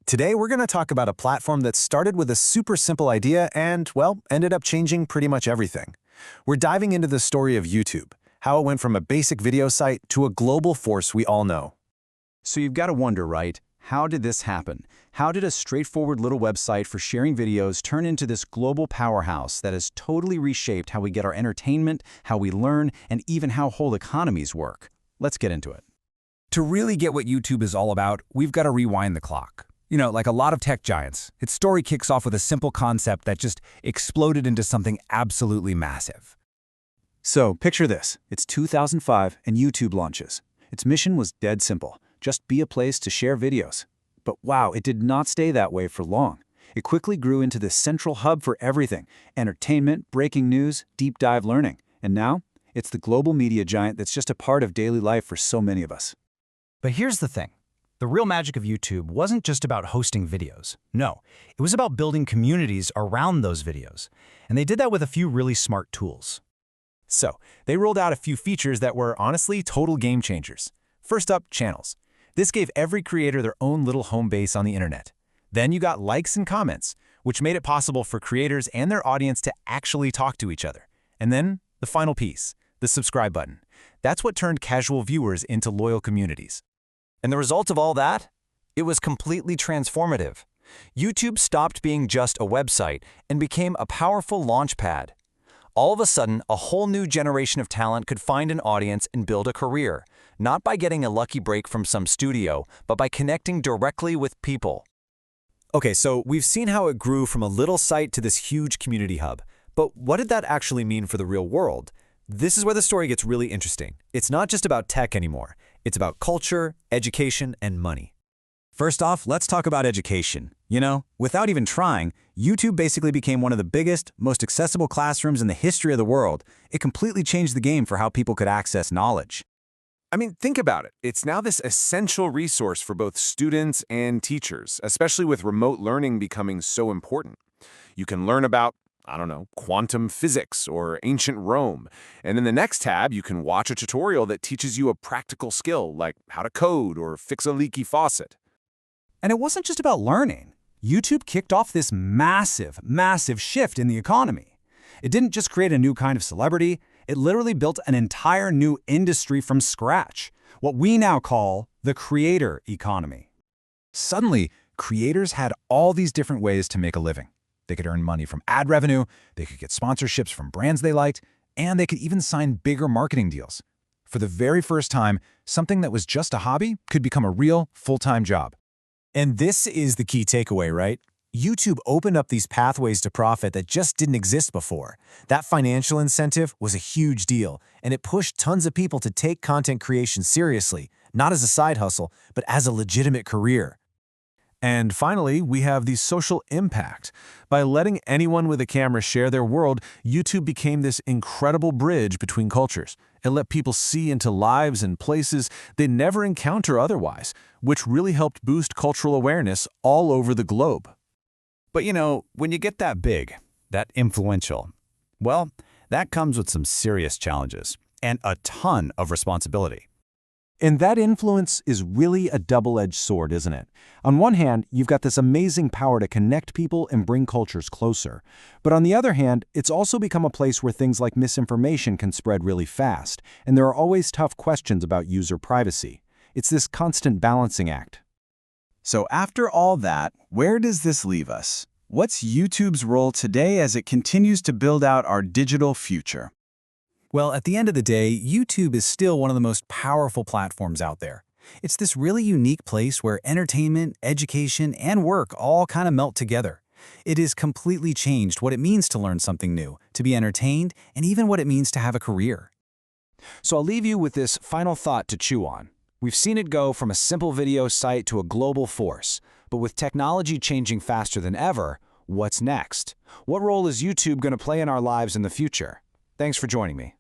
Today, we're going to talk about a platform that started with a super simple idea and, well, ended up changing pretty much everything. We're diving into the story of YouTube, how it went from a basic video site to a global force we all know. So you've got to wonder, right? How did this happen? How did a straightforward little website for sharing videos turn into this global powerhouse that has totally reshaped how we get our entertainment, how we learn, and even how whole economies work? Let's get into it. To really get what YouTube is all about, we've got to rewind the clock. Like a lot of tech giants, its story kicks off with a simple concept that just exploded into something absolutely massive. So, picture this. It's 2005 and YouTube launches. Its mission was dead simple. Just be a place to share videos. But wow, it did not stay that way for long. It quickly grew into the central hub for everything: entertainment, breaking news, deep dive learning. And now, it's the global media giant that's just a part of daily life for so many of us. But here's the thing. The real magic of YouTube wasn't just about hosting videos. No, it was about building communities around those videos. And they did that with a few really smart tools. So, they rolled out a few features that were honestly total game changers. First up, channels. This gave every creator their own little home base on the internet. Then you got likes and comments, which made it possible for creators and their audience to actually talk to each other. And then, the final piece, the subscribe button. That's what turned casual viewers into loyal communities. And the result of all that? It was completely transformative. YouTube stopped being just a website and became a powerful launchpad. All of a sudden, a whole new generation of talent could find an audience and build a career, not by getting a lucky break from some studio, but by connecting directly with people. Okay, so we've seen how it grew from a little site to this huge community hub. But what did that actually mean for the real world? This is where the story gets really interesting. It's not just about tech anymore. It's about culture, education, and money. First off, let's talk about education. Without even trying, YouTube basically became one of the biggest, most accessible classrooms in the history of the world. It completely changed the game for how people could access knowledge. I mean, think about it. It's now this essential resource for both students and teachers, especially with remote learning becoming so important. You can learn about, quantum physics or ancient Rome. And in the next tab, you can watch a tutorial that teaches you a practical skill, like how to code or fix a leaky faucet. And it wasn't just about learning. YouTube kicked off this massive, massive shift in the economy. It didn't just create a new kind of celebrity, it literally built an entire new industry from scratch, what we now call the creator economy. Suddenly, creators had all these different ways to make a living. They could earn money from ad revenue, they could get sponsorships from brands they liked, and they could even sign bigger marketing deals. For the very first time, something that was just a hobby could become a real, full-time job. And this is the key takeaway, right? YouTube opened up these pathways to profit that just didn't exist before. That financial incentive was a huge deal, and it pushed tons of people to take content creation seriously, not as a side hustle, but as a legitimate career. And finally, we have the social impact. By letting anyone with a camera share their world, YouTube became this incredible bridge between cultures. It let people see into lives and places they'd never encounter otherwise, which really helped boost cultural awareness all over the globe. But when you get that big, that influential, well, that comes with some serious challenges and a ton of responsibility. And that influence is really a double-edged sword, isn't it? On one hand, you've got this amazing power to connect people and bring cultures closer. But on the other hand, it's also become a place where things like misinformation can spread really fast, and there are always tough questions about user privacy. It's this constant balancing act. So after all that, where does this leave us? What's YouTube's role today as it continues to build out our digital future? Well, at the end of the day, YouTube is still one of the most powerful platforms out there. It's this really unique place where entertainment, education, and work all kind of melt together. It has completely changed what it means to learn something new, to be entertained, and even what it means to have a career. So I'll leave you with this final thought to chew on. We've seen it go from a simple video site to a global force. But with technology changing faster than ever, what's next? What role is YouTube going to play in our lives in the future? Thanks for joining me.